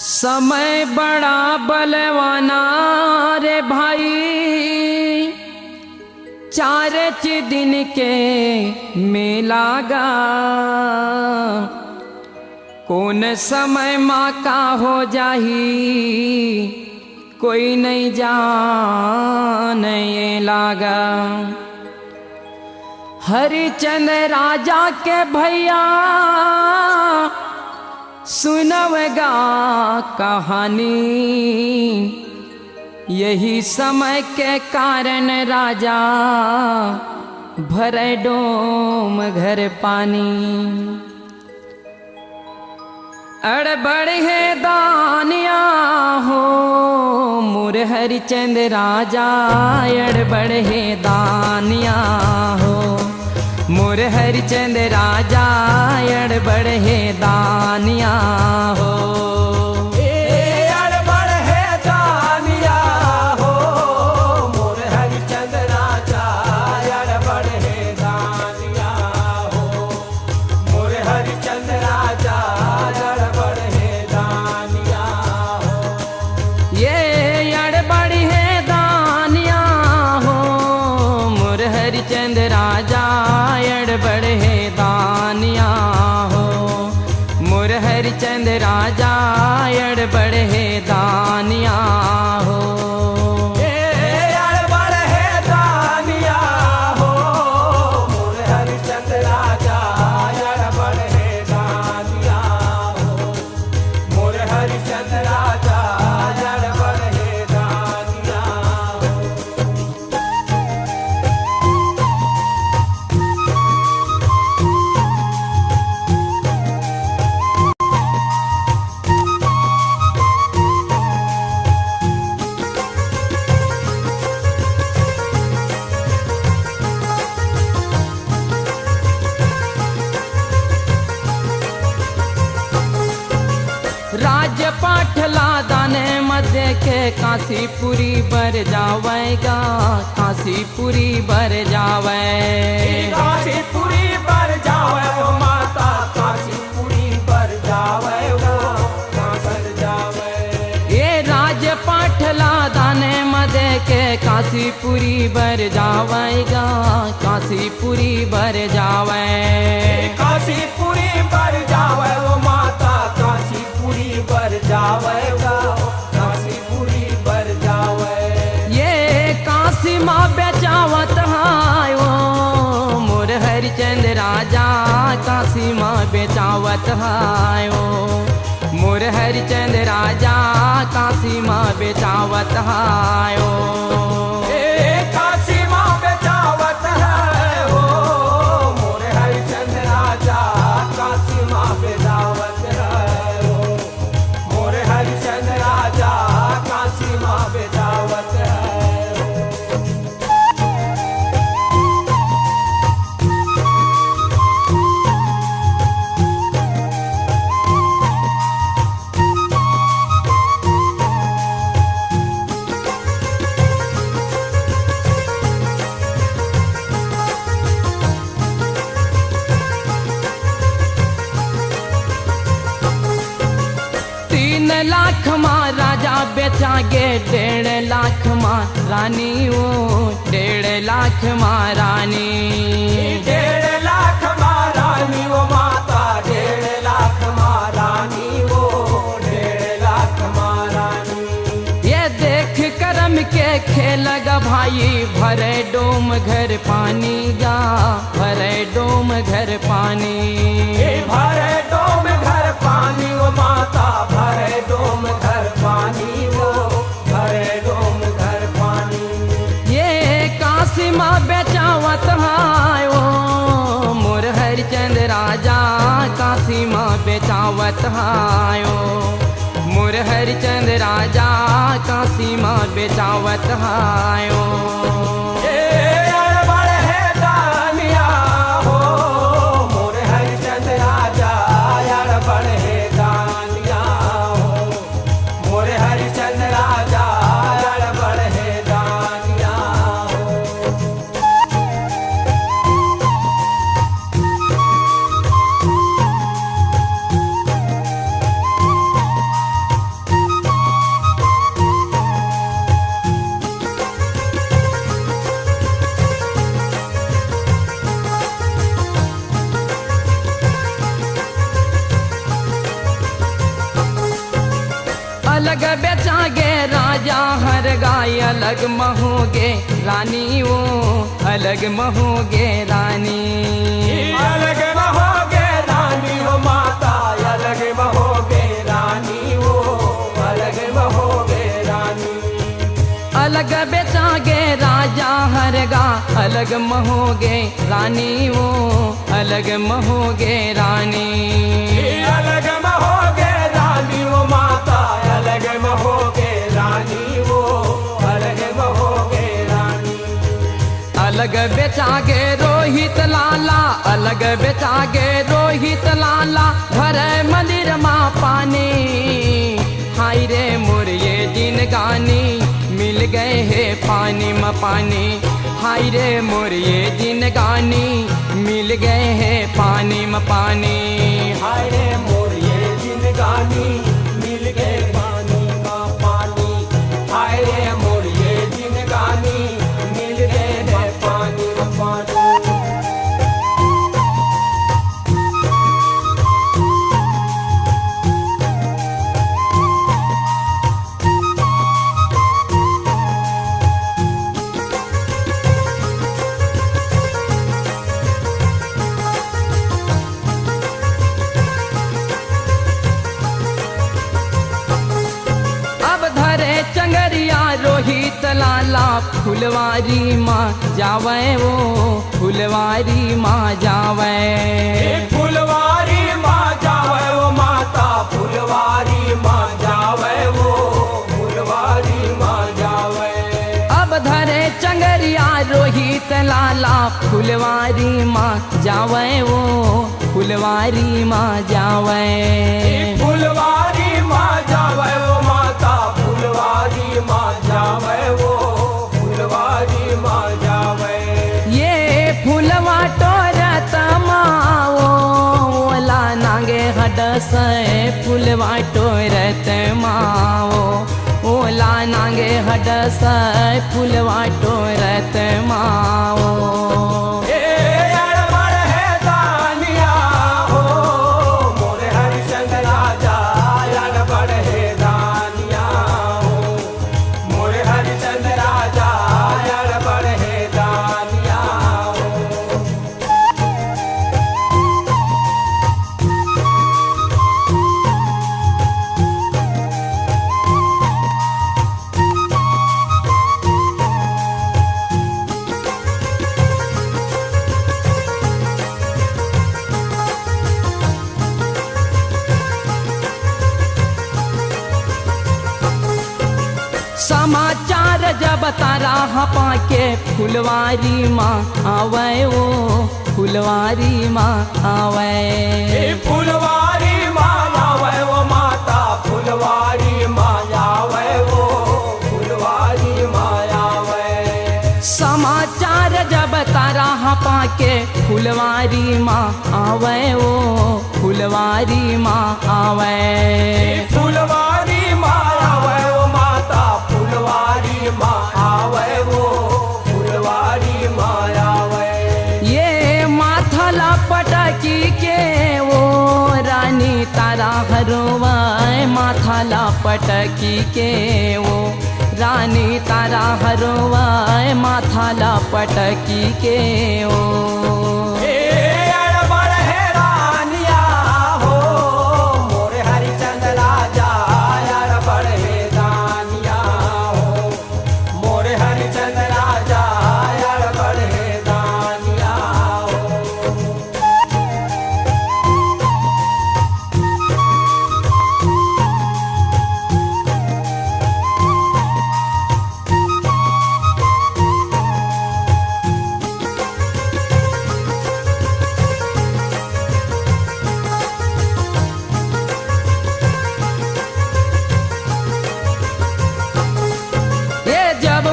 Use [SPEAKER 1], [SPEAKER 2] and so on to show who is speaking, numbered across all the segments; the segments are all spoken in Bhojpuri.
[SPEAKER 1] समय बड़ा बलवाना रे भाई, चारच दिन के मेला गा। कौन समय माँ का हो जाही कोई नहीं जान ये लागा। हरिचंद राजा के भैया सुनवगा कहानी, यही समय के कारण राजा भरे डोम घर पानी। अड़बड़ है दानिया हो मुर हरिचंद राजा, अड़बड़ है दानिया हो मुर हरिचंद राजा, अड़बड़ है दानिया हो।
[SPEAKER 2] अड़बड़ है दानिया हो मुर हरिचंद राजा, अड़बड़ है दानिया हो मुर हरिचंद राजा, अड़बड़ है दानिया हो।
[SPEAKER 1] ये अड़बड़ है दानिया हो मुर हरिचंद राजा, अड़बड़ है दानिया हो मुर हरिचंद राजा, अड़बड़ है दानिया हो।
[SPEAKER 2] अड़बड़ है दानिया हो मुर हरिचंद राजा, अड़बड़ है दानिया हो मुर हरिचंद राजा, अड़बड़ है दानिया हो।
[SPEAKER 1] राजपाट लादाने मध्य के काशीपुरी बर जावेगा, काशीपुरी बर जावे।
[SPEAKER 2] काशीपुरी पर जावे वो माता, काशीपुरी पर जावे वो कांसर जावे।
[SPEAKER 1] ये राजपाट लादाने मध्य के काशीपुरी बर जावेगा, काशीपुरी बर जावे।
[SPEAKER 2] काशीपुरी पर जावे वो माता, काशीपुरी पर जावेगा काशीपुरी पर जावे।
[SPEAKER 1] ये काशी माँ बेचावत है वो मोर हरिचंद राजा, काशी माँ बेचावत है वो मोर हरिचंद राजा, काशी माँ बेचावत है वो।
[SPEAKER 2] काशी माँ बेचावत है वो मोर हरिचंद राजा, काशी माँ बेचावत है वो मोर हरिचंद राजा, काशी माँ बेचावत है वो।
[SPEAKER 1] लाख माँ राजा बेचा गे, 1.5 लाख माँ रानी वो 1.5 लाख माँ रानी।
[SPEAKER 2] 1.5 लाख महारानी वो माता, 1.5 लाख महारानी वो 1.5 लाख महारानी।
[SPEAKER 1] ये देख करम के खेलगा भाई, भरे डोम घर पानी गा, भरे डोम घर पानी।
[SPEAKER 2] भरे डोम घर पानी वो माता, भरे डोम घर पानी वो भरे डोम घर पानी।
[SPEAKER 1] ये काशी माँ बेचावत है वो मोर हरिचंद राजा, काशी माँ बेचावत है वो मोर हरिचंद राजा, काशी माँ बेचावत है वो।
[SPEAKER 2] अड़बड़ है दानिया हो मोर हरिचंद राजा, अड़बड़ है दानिया हो मोर हरिचंद राजा, अड़बड़ है दानिया हो।
[SPEAKER 1] अलग बेचागे राजा हर गाय अलग महोगे रानी वो अलग महोगे रानी।
[SPEAKER 2] अलग महोगे रानी हो माता अलग महोगे रानी वो अलग महोगे रानी।
[SPEAKER 1] अलग बेचागे राजा हर गा अलग महोगे रानी वो अलग महोगे रानी।
[SPEAKER 2] अलग महोगे रानी वो माता अलग महोगे रानी वो अलग महोगे रानी।
[SPEAKER 1] अलग बेचागे रोहित लाला अलग बेचागे रोहित लाला भर मंदिर माँ पानी। हाय रे मोर ये दिन गानी मिल गए है पानी में पानी। हाय रे मोर ये दिन गानी मिल गए है पानी में पानी।
[SPEAKER 2] हाय रे मोर ये दिन गानी मिल गए पानी में पानी। हाय रे मोर ये दिन गानी मिल गए है पानी में पानी।
[SPEAKER 1] चंगरिया रोहित लाला फुलवारी माँ जावे वो फुलवारी माँ जावे।
[SPEAKER 2] फुलवारी माँ जावे वो माता फुलवारी माँ जावे वो फुलवारी माँ जावे।
[SPEAKER 1] अब धरे चंगरिया रोहित लाला फुलवारी माँ जावे वो फुलवारी माँ जावे। फुलवारी
[SPEAKER 2] माँ जावे वो माता फुलवारी माँ जावे वो फुलवारी माँ जावे।
[SPEAKER 1] ये फुलवा टोरत माओ ओला नागे हडस फुलवा टोरत माओ ओला नागे हडस फुलवा टोरत माओ। समाचार जब तारा हपा के फुलवारी माँ आवे वो फुलवारी माँ आवे।
[SPEAKER 2] फुलवारी माँ आवे वो माता फुलवारी माँ आवे वो फुलवारी माँ आवे।
[SPEAKER 1] समाचार जब तारा हपा के फुलवारी माँ आवे वो फुलवारी माँ आवे।
[SPEAKER 2] फुलवारी माँ आवे वो माता फुलवारी माँ आवे वो फुलवारी माँ आवे।
[SPEAKER 1] ये माथा लपटकी के वो रानी तारा हरोवाए माथा लपटकी के वो रानी तारा हरोवाए माथा लपटकी के वो।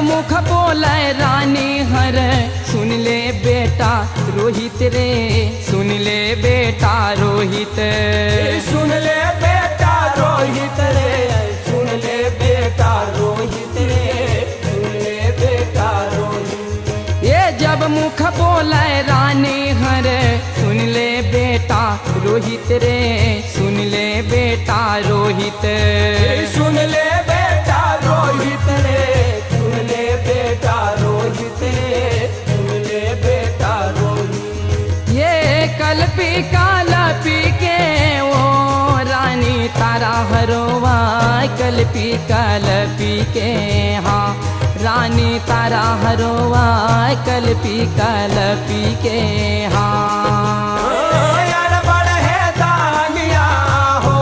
[SPEAKER 1] मुख बोले रानी हर सुन ले बेटा रोहित रे सुन ले बेटा रोहित।
[SPEAKER 2] सुन ले बेटा रोहित रे सुन ले बेटा रोहित रे सुन ले बेटा रोहित।
[SPEAKER 1] ये जब मुख बोले रानी हर सुन ले बेटा रोहित रे सुन ले बेटा रोहित।
[SPEAKER 2] सुन ले
[SPEAKER 1] तारा हरोवा कल्पी कल्पी के हाँ रानी तारा हरोवा कल्पी कल्पी के हाँ
[SPEAKER 2] यार बड़ है दानिया हो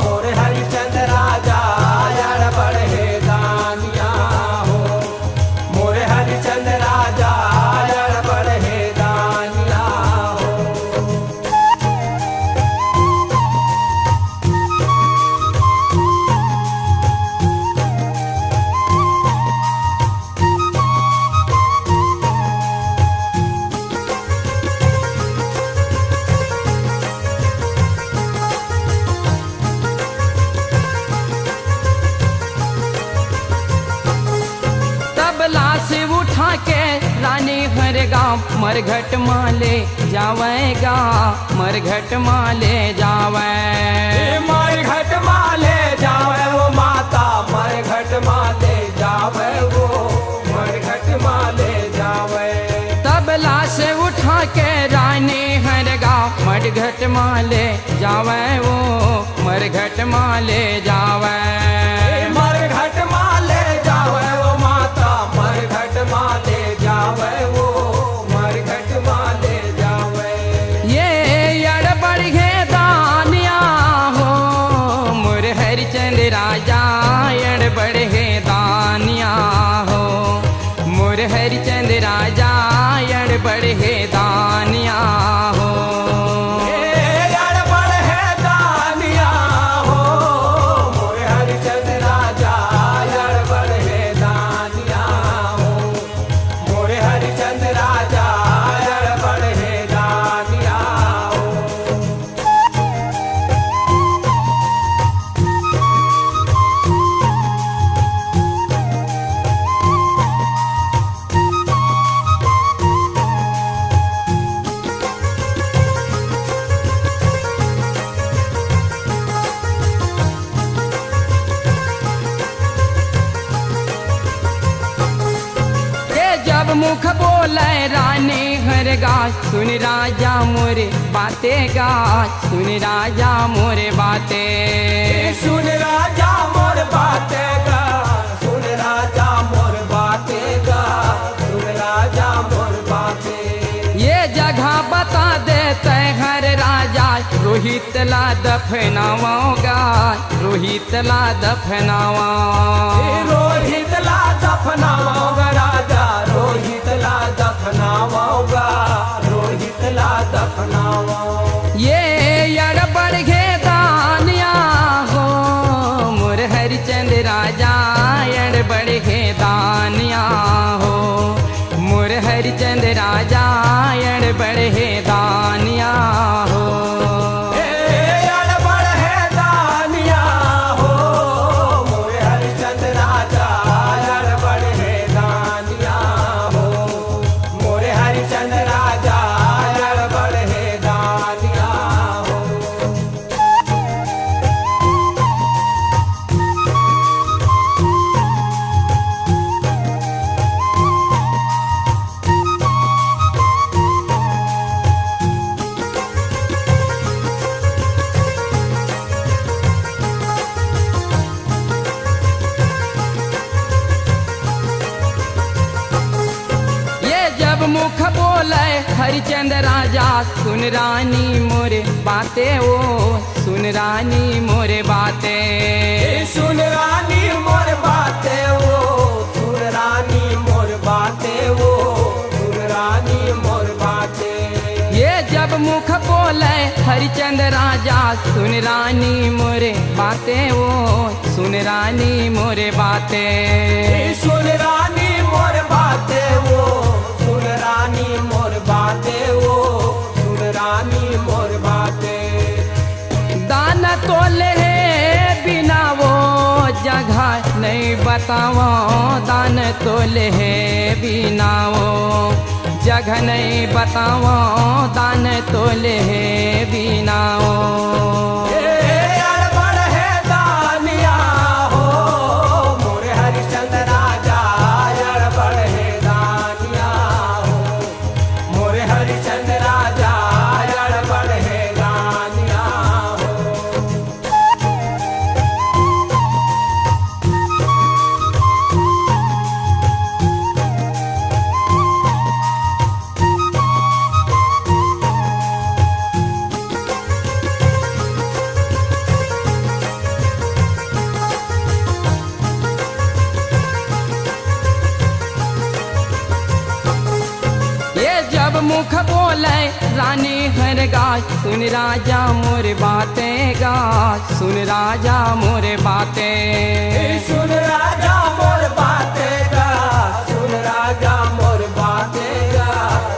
[SPEAKER 2] मोरे हरिचंद राजा यार बड़ है दानिया हो मोरे हरिचंद राजा यार बड़ है दानिया हो
[SPEAKER 1] तबला से उठा के रानी हर गाँव मरघट माले जावेगा मरघट माले जावे
[SPEAKER 2] मार घट माले जावे वो माता मार घट माले जावे वो मार घट माले जावे
[SPEAKER 1] तबला से उठा के रानी हर गाँव मरघट माले जावे वो मरघट माले जावे
[SPEAKER 2] मार घट माले जावे वो माता मार घट माले जावे वो मार घट माले जावे
[SPEAKER 1] ये अड़ बढ़ गे दानिया हो मोर हरिचंद राजा अड़ बढ़ गे दानिया हो मोर हरिचंद राजा अड़ बढ़ गे दानिया हो
[SPEAKER 2] यार बड़ है दानिया हो मोरे हरिचंद राजा यार बड़ है दानिया हो मोरे हरिचंद राजा यार बड़ है दानिया हो
[SPEAKER 1] के जब मुख बोले रानी हर गाज सुन राजा मोरे बातें गाज सुन राजा मोरे बातें
[SPEAKER 2] सुन राजा मोर बातें गा सुन राजा मोर बातें गा सुन राजा मोर बातें
[SPEAKER 1] ये जगह बता देते हर राजा रोहित ला दफनावाओगा रोहित ला दफनावा
[SPEAKER 2] रोहित ला दफनाओगा राजा रोहित ला दफनाओगा रोहित ला दफनाओ
[SPEAKER 1] ये अड़ बढ़ गे दानिया हो मोर हरिचंद राजा अड़ बढ़ गे दानिया हो मोर हरिचंद राजा अड़ बढ़ गे दानिया हो
[SPEAKER 2] यार बड़ है दानिया हो मोरे हरिचंद राजा यार बड़ है दानिया हो मोरे हरिचंद राजा यार बड़ है दानिया हो
[SPEAKER 1] ये जब मुख बोले हरिचंद राजा सुन रानी मोरे बातें ओ सुन रानी मोरे बातें
[SPEAKER 2] सुन रानी मोर बातें वो सुन रानी मोर बातें वो सुन रानी मोर बातें
[SPEAKER 1] ये जब मुख बोले हरिचंद राजा सुन रानी मोरे बातें ओ सुन रानी मोरे बातें
[SPEAKER 2] सुन रानी मोर बातें वो सुन रानी मोर बातें वो सुन रानी मोर बातें
[SPEAKER 1] दान तोले बिना वो जगह नहीं बताओ दान तोले बिना वो जगह नहीं बताओ दान तोले बिना वो
[SPEAKER 2] यार बड़ है दानिया हो मोरे हरिचंद राजा यार बड़ है दानिया हो मोरे हरिचंद राजा यार बड़ है दानिया हो
[SPEAKER 1] मुख बोले रानी हर गाय, सुन राजा मोर बातें गा, सुन राजा मोर बातें।
[SPEAKER 2] सुन राजा मोर बातें गा, सुन राजा मोर बातें गा,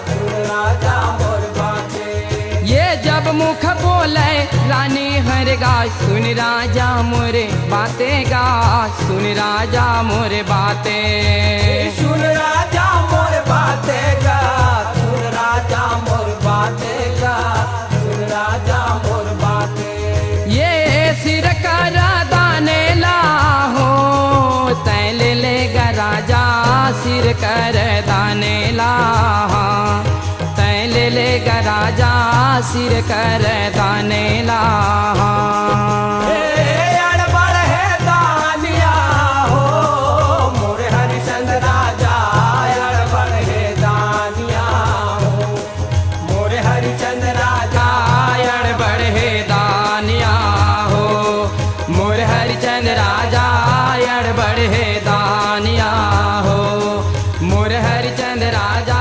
[SPEAKER 2] सुन राजा मोर बातें।
[SPEAKER 1] ये जब मुख बोले रानी हर गाय, सुन राजा मोरे बातें गा, सुन राजा मोरे बातें।
[SPEAKER 2] सुन राजा मोर बातें गा, सुन राजा मोर बातें गा, सुन राजा मोर बातें।
[SPEAKER 1] ये सिर कर दाने ला हो, तैल लेगा राजा सिर कर दाने ला, तैल लेगा राजा सिर कर दाने ला।
[SPEAKER 2] अड़बड़ है दानिया हो मोरे हरिचंद राजा, अड़बड़ है दानिया हो मोरे हरिचंद राजा,
[SPEAKER 1] अड़बड़ है दानिया हो मोर हरिचंद राजा, अड़बड़ है दानिया हो मोर हरिचंद राजा।